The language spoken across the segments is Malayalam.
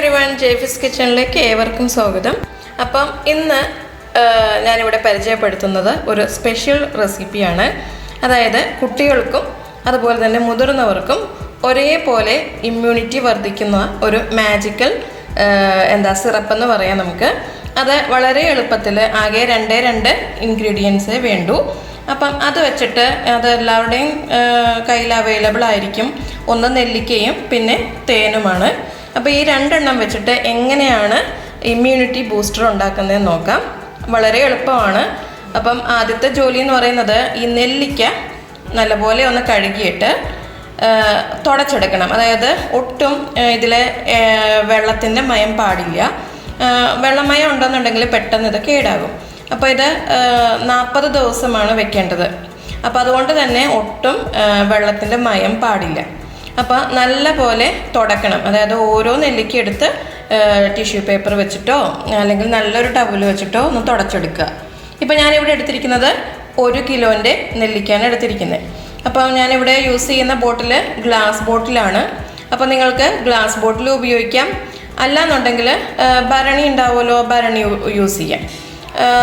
everyone, Jaify's kitchenലേക്ക് ഏവർക്കും സ്വാഗതം. അപ്പം ഇന്ന് ഞാൻ ഇവിടെ പരിചയപ്പെടുത്തുന്നത് ഒരു സ്പെഷ്യൽ റെസിപ്പിയാണ്. അതായത് കുട്ടികൾക്കും അതുപോലെ തന്നെ മുതിർന്നവർക്കും ഒരേപോലെ ഇമ്മ്യൂണിറ്റി വർദ്ധിക്കുന്ന ഒരു മാജിക്കൽ സിറപ്പ് എന്ന് പറയാം നമുക്ക്. അത് വളരെ എളുപ്പത്തിൽ ആകെ രണ്ട് ഇൻഗ്രീഡിയൻസേ വേണ്ടൂ. അപ്പം അത് വെച്ചിട്ട് അത് എല്ലാവരുടെയും കയ്യിൽ അവൈലബിൾ ആയിരിക്കും. ഒന്ന് നെല്ലിക്കയും പിന്നെ തേനുമാണ്. അപ്പോൾ ഈ രണ്ടെണ്ണം വെച്ചിട്ട് എങ്ങനെയാണ് ഇമ്മ്യൂണിറ്റി ബൂസ്റ്റർ ഉണ്ടാക്കുന്നതെന്ന് നോക്കാം. വളരെ എളുപ്പമാണ്. അപ്പം ആദ്യത്തെ ജോലി എന്ന് പറയുന്നത് ഈ നെല്ലിക്ക നല്ലപോലെ ഒന്ന് കഴുകിയിട്ട് തുടച്ചെടുക്കണം. അതായത് ഒട്ടും ഇതിലെ വെള്ളത്തിൻ്റെ മയം പാടില്ല. വെള്ളമയം ഉണ്ടെന്നുണ്ടെങ്കിൽ പെട്ടെന്ന് ഇത് കേടാകും. അപ്പോൾ ഇത് 40 ദിവസമാണ് വെക്കേണ്ടത്. അപ്പോൾ അതുകൊണ്ട് തന്നെ ഒട്ടും വെള്ളത്തിൻ്റെ മയം പാടില്ല. അപ്പോൾ നല്ല പോലെ തുടക്കണം. അതായത് ഓരോ നെല്ലിക്ക എടുത്ത് ടിഷ്യൂ പേപ്പർ വെച്ചിട്ടോ അല്ലെങ്കിൽ നല്ലൊരു ടവൽ വെച്ചിട്ടോ ഒന്ന് തുടച്ചെടുക്കുക. ഇപ്പോൾ ഞാനിവിടെ എടുത്തിരിക്കുന്നത് 1 കിലോൻ്റെ നെല്ലിക്കയാണ് എടുത്തിരിക്കുന്നത്. അപ്പോൾ ഞാനിവിടെ യൂസ് ചെയ്യുന്ന ബോട്ടിൽ ഗ്ലാസ് ബോട്ടിലാണ്. അപ്പോൾ നിങ്ങൾക്ക് ഗ്ലാസ് ബോട്ടിൽ ഉപയോഗിക്കാം. അല്ലാന്നുണ്ടെങ്കിൽ ഭരണി ഉണ്ടാവുമല്ലോ, ഭരണി യൂസ് ചെയ്യാം.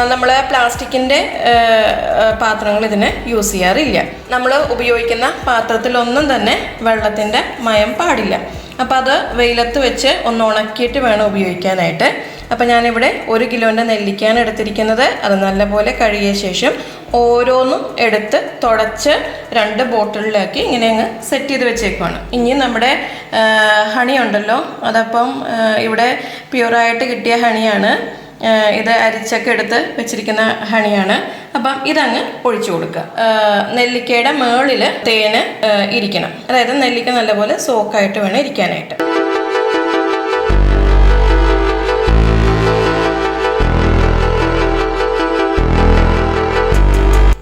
നമ്മൾ പ്ലാസ്റ്റിക്കിൻ്റെ പാത്രങ്ങൾ ഇതിന് യൂസ് ചെയ്യാറില്ല. നമ്മൾ ഉപയോഗിക്കുന്ന പാത്രത്തിലൊന്നും തന്നെ വെള്ളത്തിൻ്റെ മയം പാടില്ല. അപ്പോൾ അത് വെയിലത്ത് വെച്ച് ഒന്ന് ഉണക്കിയിട്ട് വേണം ഉപയോഗിക്കാനായിട്ട്. അപ്പോൾ ഞാനിവിടെ 1 കിലോൻ്റെ നെല്ലിക്കയാണ് എടുത്തിരിക്കുന്നത്. അത് നല്ലപോലെ കഴുകിയ ശേഷം ഓരോന്നും എടുത്ത് തുടച്ച് 2 ബോട്ടിലിലാക്കി ഇങ്ങനെ അങ്ങ് സെറ്റ് ചെയ്ത് വെച്ചേക്കുവാണ്. ഇനി നമ്മുടെ ഹണി ഉണ്ടല്ലോ, അതപ്പം ഇവിടെ പ്യുവറായിട്ട് കിട്ടിയ ഹണിയാണ്. ഇത് അരിച്ചൊക്കെ എടുത്ത് വെച്ചിരിക്കുന്ന ഹണിയാണ്. അപ്പം ഇതങ്ങ് ഒഴിച്ചു കൊടുക്കുക. നെല്ലിക്കയുടെ മുകളിൽ തേന് ഇരിക്കണം. അതായത് നെല്ലിക്ക നല്ലപോലെ സോക്കായിട്ട് വേണം ഇരിക്കാനായിട്ട്.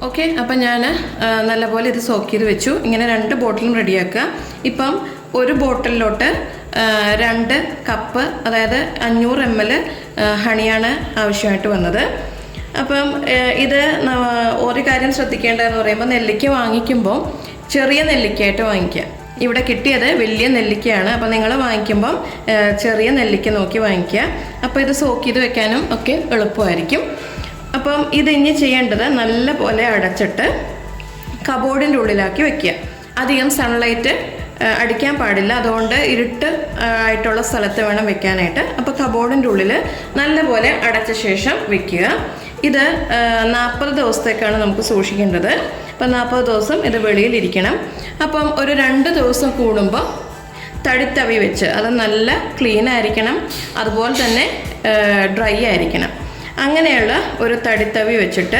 ഓക്കെ, അപ്പം ഞാൻ നല്ലപോലെ ഇത് സോക്ക് ചെയ്ത് വെച്ചു. ഇങ്ങനെ 2 ബോട്ടിലും റെഡിയാക്കുക. ഇപ്പം ഒരു ബോട്ടിലോട്ട് 2 കപ്പ്, അതായത് 500 ml ഹണിയാണ് ആവശ്യമായിട്ട് വന്നത്. അപ്പം ഇത് ഒരു കാര്യം ശ്രദ്ധിക്കേണ്ടതെന്ന് പറയുമ്പോൾ നെല്ലിക്ക വാങ്ങിക്കുമ്പോൾ ചെറിയ നെല്ലിക്കയായിട്ട് വാങ്ങിക്കുക. ഇവിടെ കിട്ടിയത് വലിയ നെല്ലിക്കയാണ്. അപ്പോൾ നിങ്ങൾ വാങ്ങിക്കുമ്പം ചെറിയ നെല്ലിക്ക നോക്കി വാങ്ങിക്കുക. അപ്പോൾ ഇത് സോക്ക് ചെയ്ത് വെക്കാനും ഒക്കെ എളുപ്പമായിരിക്കും. അപ്പം ഇത് ഇനി ചെയ്യേണ്ടത് നല്ല പോലെ അടച്ചിട്ട് കബോർഡിൻ്റെ ഉള്ളിലാക്കി വെക്കുക. അധികം സൺലൈറ്റ് അടിക്കാൻ പാടില്ല. അതുകൊണ്ട് ഇരുട്ട് ആയിട്ടുള്ള സ്ഥലത്ത് വേണം വെക്കാനായിട്ട്. അപ്പോൾ കബോർഡിൻ്റെ ഉള്ളിൽ നല്ലപോലെ അടച്ച ശേഷം വെക്കുക. ഇത് 40 ദിവസത്തേക്കാണ് നമുക്ക് സൂക്ഷിക്കേണ്ടത്. അപ്പം 40 ദിവസം ഇത് വെളിയിലിരിക്കണം. അപ്പം ഒരു 2 ദിവസം കൂടുമ്പോൾ തടിത്തവി വെച്ച്, അത് നല്ല ക്ലീൻ ആയിരിക്കണം, അതുപോലെ തന്നെ ഡ്രൈ ആയിരിക്കണം. അങ്ങനെയുള്ള ഒരു തടിത്തവി വെച്ചിട്ട്,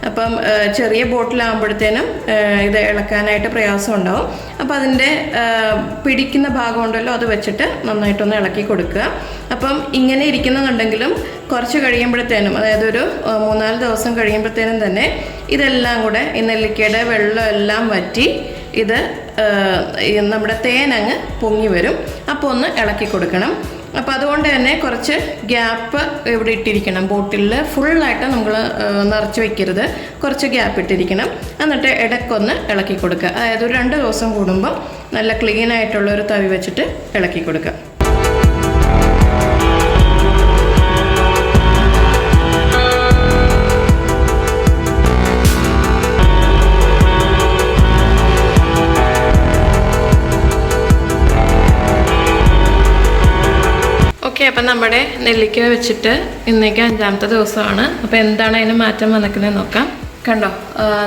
അപ്പം ചെറിയ ബോട്ടിലാകുമ്പോഴത്തേനും ഇത് ഇളക്കാനായിട്ട് പ്രയാസം ഉണ്ടാവും. അപ്പം അതിൻ്റെ പിടിക്കുന്ന ഭാഗം ഉണ്ടല്ലോ, അത് വെച്ചിട്ട് നന്നായിട്ടൊന്ന് ഇളക്കി കൊടുക്കുക. അപ്പം ഇങ്ങനെ ഇരിക്കുന്നുണ്ടെങ്കിലും കുറച്ച് കഴിയുമ്പോഴത്തേനും, അതായത് ഒരു 3-4 ദിവസം കഴിയുമ്പോഴത്തേനും തന്നെ ഇതെല്ലാം കൂടെ ഈ നെല്ലിക്കയുടെ വെള്ളം എല്ലാം വറ്റി ഇത് നമ്മുടെ തേനങ്ങ് പൊങ്ങി വരും. അപ്പോൾ ഒന്ന് ഇളക്കി കൊടുക്കണം. അപ്പോൾ അതുകൊണ്ട് തന്നെ കുറച്ച് ഗ്യാപ്പ് ഇവിടെ ഇട്ടിരിക്കണം. ബോട്ടിലിൽ ഫുള്ളായിട്ട് നമ്മൾ നിറച്ച് വയ്ക്കരുത്. കുറച്ച് ഗ്യാപ്പ് ഇട്ടിരിക്കണം. എന്നിട്ട് ഇടയ്ക്കൊന്ന് ഇളക്കി കൊടുക്കുക. അതായത് ഒരു 2 ദിവസം കൂടുമ്പോൾ നല്ല ക്ലീൻ ആയിട്ടുള്ള ഒരു തവി വെച്ചിട്ട് ഇളക്കി കൊടുക്കുക. അപ്പം നമ്മുടെ നെല്ലിക്ക വെച്ചിട്ട് ഇന്നേക്ക് 5ാമത്തെ ദിവസമാണ്. അപ്പോൾ എന്താണ് അതിന് മാറ്റം വന്നിക്കുന്നത് നോക്കാം. കണ്ടോ,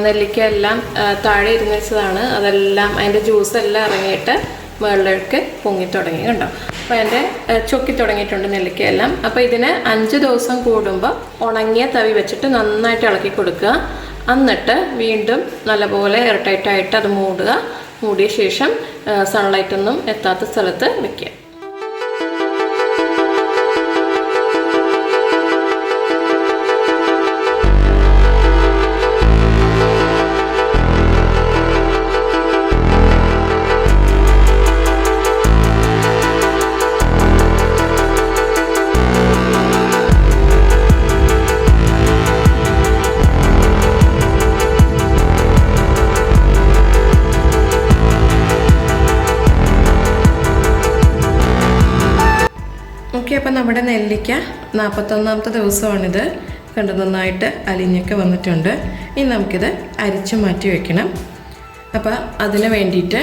നെല്ലിക്ക എല്ലാം താഴെ ഇരുന്ന് വെച്ചതാണ്. അതെല്ലാം അതിൻ്റെ ജ്യൂസെല്ലാം ഇറങ്ങിയിട്ട് മുകളിലേക്ക് പൊങ്ങി തുടങ്ങി. കണ്ടോ, അപ്പോൾ അതിൻ്റെ ചൊക്കി തുടങ്ങിയിട്ടുണ്ട് നെല്ലിക്കയെല്ലാം. അപ്പോൾ ഇതിന് 5 ദിവസം കൂടുമ്പോൾ ഉണങ്ങിയ തവി വെച്ചിട്ട് നന്നായിട്ട് ഇളക്കി കൊടുക്കുക. എന്നിട്ട് വീണ്ടും നല്ലപോലെ എയർടൈറ്റായിട്ട് അത് മൂടുക. മൂടിയ ശേഷം സൺലൈറ്റൊന്നും എത്താത്ത സ്ഥലത്ത് വെക്കുക. ഓക്കെ, അപ്പം നമ്മുടെ നെല്ലിക്ക 41ാമത്തെ ദിവസമാണിത്. കണ്ട് നന്നായിട്ട് അലിഞ്ഞൊക്കെ വന്നിട്ടുണ്ട്. ഇനി നമുക്കിത് അരിച്ച് മാറ്റി വയ്ക്കണം. അപ്പോൾ അതിന് വേണ്ടിയിട്ട്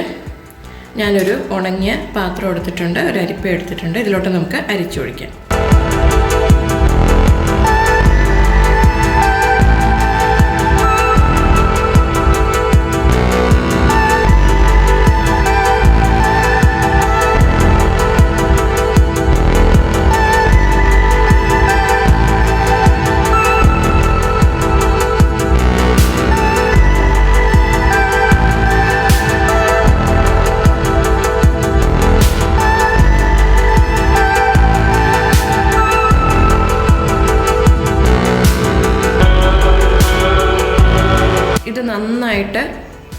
ഞാനൊരു ഉണങ്ങിയ പാത്രം എടുത്തിട്ടുണ്ട്, ഒരു അരിപ്പ എടുത്തിട്ടുണ്ട്. ഇതിലോട്ട് നമുക്ക് അരിച്ചൊഴിക്കാം. ഇത് നന്നായിട്ട്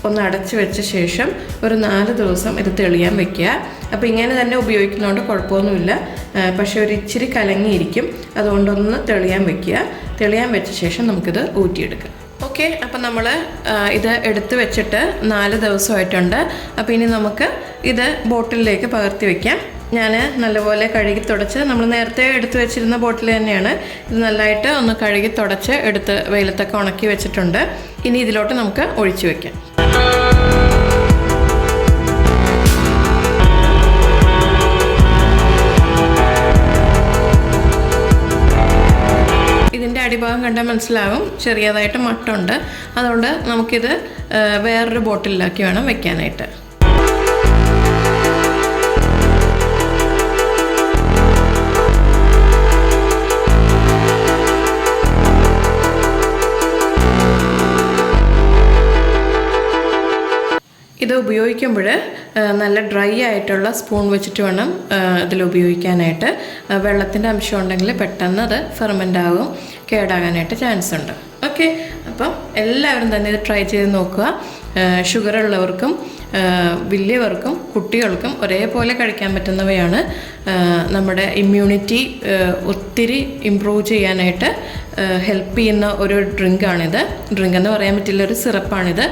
ഒന്ന് അടച്ചു വെച്ച ശേഷം ഒരു 4 ദിവസം ഇത് തെളിയാൻ വെക്കുക. അപ്പോൾ ഇങ്ങനെ തന്നെ ഉപയോഗിക്കുന്നതുകൊണ്ട് കുഴപ്പമൊന്നുമില്ല. പക്ഷേ ഒരു ഇച്ചിരി കലങ്ങിയിരിക്കും. അതുകൊണ്ടൊന്ന് തെളിയാൻ വെക്കുക. തെളിയാൻ വെച്ച ശേഷം നമുക്കിത് ഊറ്റിയെടുക്കാം. ഓക്കെ, അപ്പം നമ്മൾ ഇത് എടുത്ത് വെച്ചിട്ട് 4 ദിവസമായിട്ടുണ്ട്. അപ്പോൾ ഇനി നമുക്ക് ഇത് ബോട്ടിലിലേക്ക് പകർത്തി വയ്ക്കാം. ഞാൻ നല്ലപോലെ കഴുകി തുടച്ച്, നമ്മൾ നേരത്തെ എടുത്ത് വെച്ചിരുന്ന ബോട്ടിൽ തന്നെയാണ്. ഇത് നല്ലതായിട്ട് ഒന്ന് കഴുകി തുടച്ച് എടുത്ത് വെയിലത്തൊക്കെ ഉണക്കി വെച്ചിട്ടുണ്ട്. ഇനി ഇതിലോട്ട് നമുക്ക് ഒഴിച്ചു വയ്ക്കാം. ഇതിൻ്റെ അടിഭാഗം കണ്ടാൽ മനസ്സിലാവും ചെറിയതായിട്ട് മട്ടുണ്ട്. അതുകൊണ്ട് നമുക്കിത് വേറൊരു ബോട്ടിലാക്കി വേണം വെക്കാനായിട്ട്. ഇത് ഉപയോഗിക്കുമ്പോൾ നല്ല ഡ്രൈ ആയിട്ടുള്ള സ്പൂൺ വെച്ചിട്ട് വേണം ഇതിൽ ഉപയോഗിക്കാനായിട്ട്. വെള്ളത്തിൻ്റെ അംശം ഉണ്ടെങ്കിൽ പെട്ടെന്ന് അത് ഫെർമെൻ്റ് ആകും, കേടാകാനായിട്ട് ചാൻസ് ഉണ്ട്. ഓക്കെ, അപ്പം എല്ലാവരും തന്നെ ഇത് ട്രൈ ചെയ്ത് നോക്കുക. ഷുഗർ ഉള്ളവർക്കും വലിയവർക്കും കുട്ടികൾക്കും ഒരേപോലെ കഴിക്കാൻ പറ്റുന്നവയാണ്. നമ്മുടെ ഇമ്മ്യൂണിറ്റി ഒത്തിരി ഇമ്പ്രൂവ് ചെയ്യാനായിട്ട് ഹെൽപ്പ് ചെയ്യുന്ന ഒരു ഡ്രിങ്കാണിത്. ഡ്രിങ്ക് എന്ന് പറയാൻ പറ്റില്ല, ഒരു സിറപ്പാണിത്.